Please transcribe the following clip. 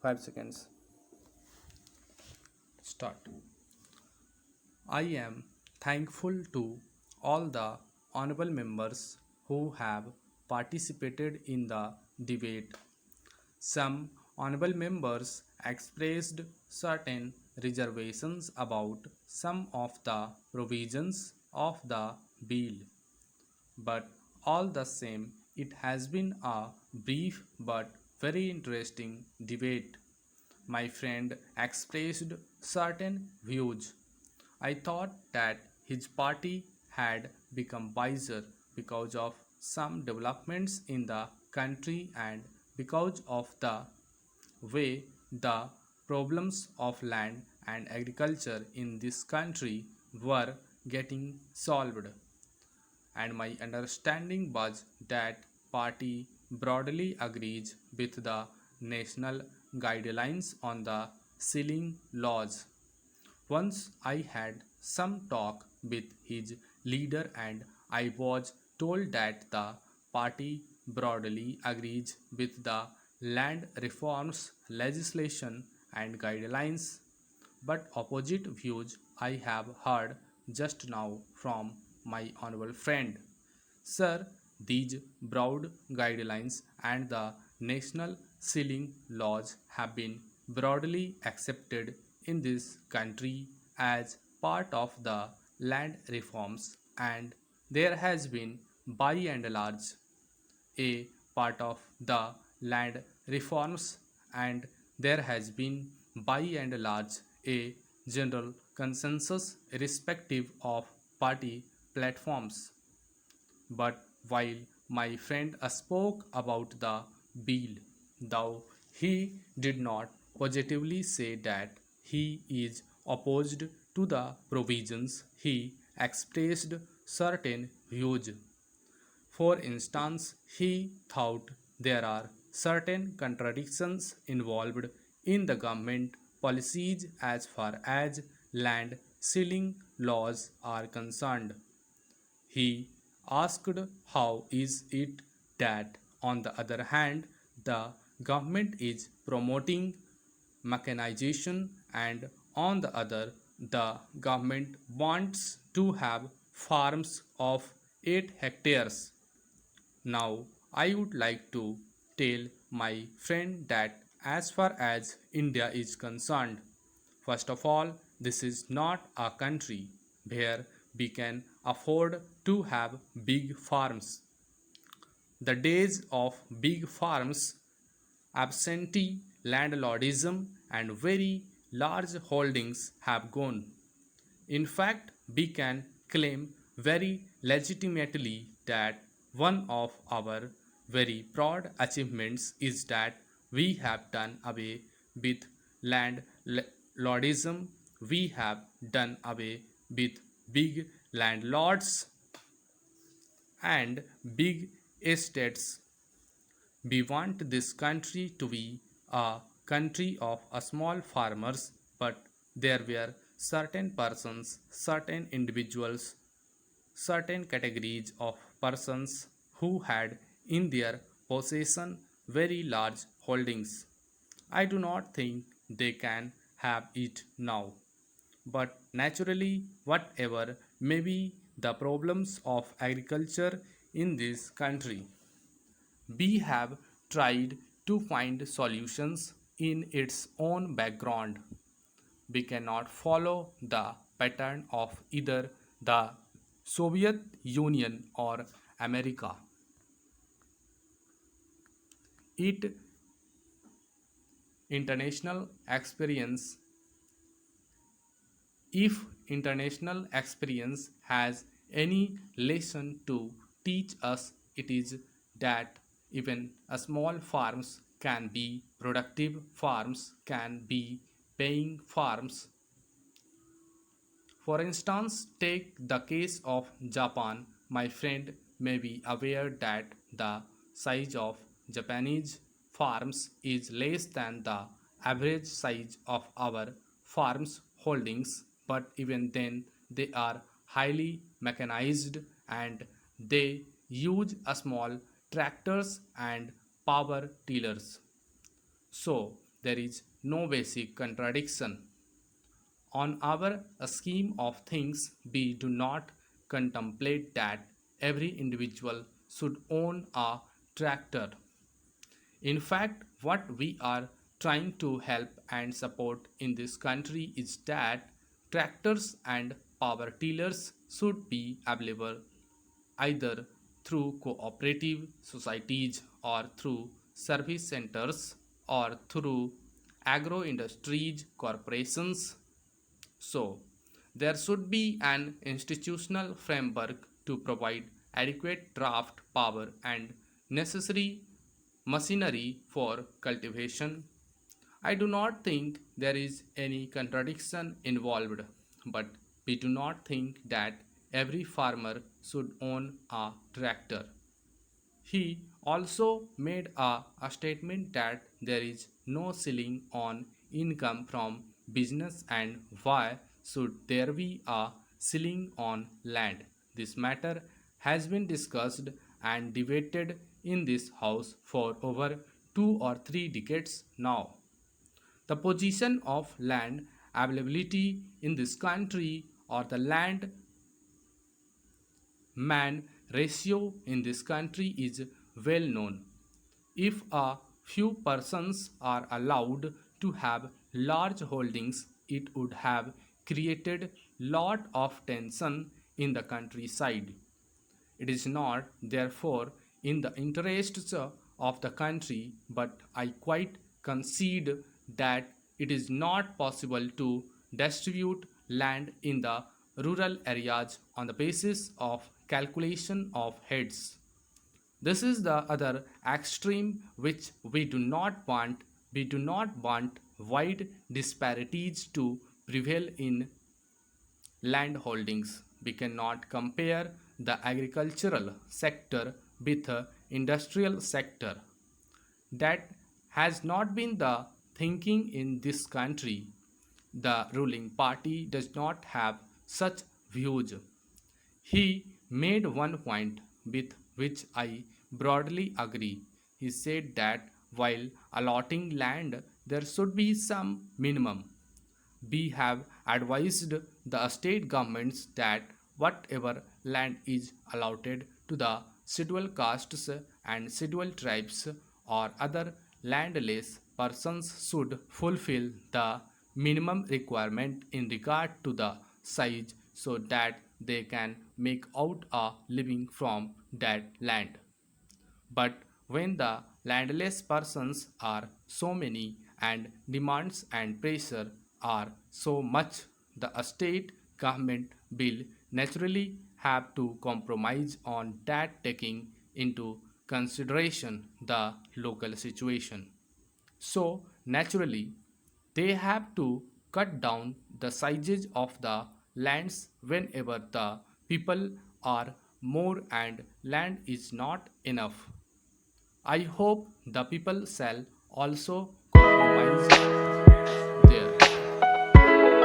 5 seconds. Start. I am thankful to all the honorable members who have participated in the debate. Some honorable members expressed certain reservations about some of the provisions of the bill, but all the same, it has been a brief but very interesting debate. My friend expressed certain views. I thought that his party had become wiser because of some developments in the country and because of the way the problems of land and agriculture in this country were getting solved, and my understanding was that party broadly agrees with the national guidelines on the sealing laws. Once I had some talk with his leader and I was told that the party broadly agrees with the land reforms legislation and guidelines, but opposite views I have heard just now from my honorable friend. Sir, these broad guidelines and the national sealing laws have been broadly accepted in this country as part of the land reforms, and there has been by and large a part of the land reforms, and there has been by and large a general consensus irrespective of party platforms. But while my friend spoke about the bill, though he did not positively say that he is opposed to the provisions, he expressed certain views. For instance, he thought there are certain contradictions involved in the government policies as far as land sealing laws are concerned. He asked how is it that, on the other hand, the government is promoting mechanization and on the other, the government wants to have farms of 8 hectares. Now, I would like to tell my friend that as far as India is concerned, first of all, this is not a country where we can afford to have big farms. The days of big farms, absentee landlordism, and very large holdings have gone. In fact, we can claim very legitimately that one of our very proud achievements is that we have done away with landlordism. We have done away with big landlords and big estates. We want this country to be a country of a small farmers, but there were certain persons, certain individuals, certain categories of persons who had in their possession very large holdings. I do not think they can have it now. But naturally, whatever may be the problems of agriculture in this country, we have tried to find solutions in its own background. We cannot follow the pattern of either the Soviet Union or America. It international experience If international experience has any lesson to teach us, it is that even a small farms can be productive farms, can be paying farms. For instance, take the case of Japan. My friend may be aware that the size of Japanese farms is less than the average size of our farms holdings, but even then they are highly mechanized and they use a small tractors and power tillers. So there is no basic contradiction. On our scheme of things, we do not contemplate that every individual should own a tractor. In fact, what we are trying to help and support in this country is that tractors and power tillers should be available either through cooperative societies or through service centers or through agro industries corporations. So, there should be an institutional framework to provide adequate draft power and necessary machinery for cultivation. I do not think there is any contradiction involved, but we do not think that every farmer should own a tractor. He also made a statement that there is no ceiling on income from business and why should there be a ceiling on land. This matter has been discussed and debated in this house for over 2 or 3 decades now. The position of land availability in this country or the land man ratio in this country is well known. If a few persons are allowed to have large holdings, it would have created lot of tension in the countryside. It is not, therefore, in the interests of the country, but I quite concede that it is not possible to distribute land in the rural areas on the basis of calculation of heads. This is the other extreme which we do not want. We do not want wide disparities to prevail in land holdings. We cannot compare the agricultural sector with the industrial sector. That has not been the thinking in this country. The ruling party does not have such views. He made one point with which I broadly agree. He said that while allotting land, there should be some minimum. We have advised the state governments that whatever land is allotted to the scheduled castes and scheduled tribes or other landless persons should fulfill the minimum requirement in regard to the size so that they can make out a living from that land. But when the landless persons are so many and demands and pressure are so much, the state government will naturally have to compromise on that taking into consideration the local situation. So naturally, they have to cut down the sizes of the lands whenever the people are more and land is not enough. I hope the people shall also compromise there.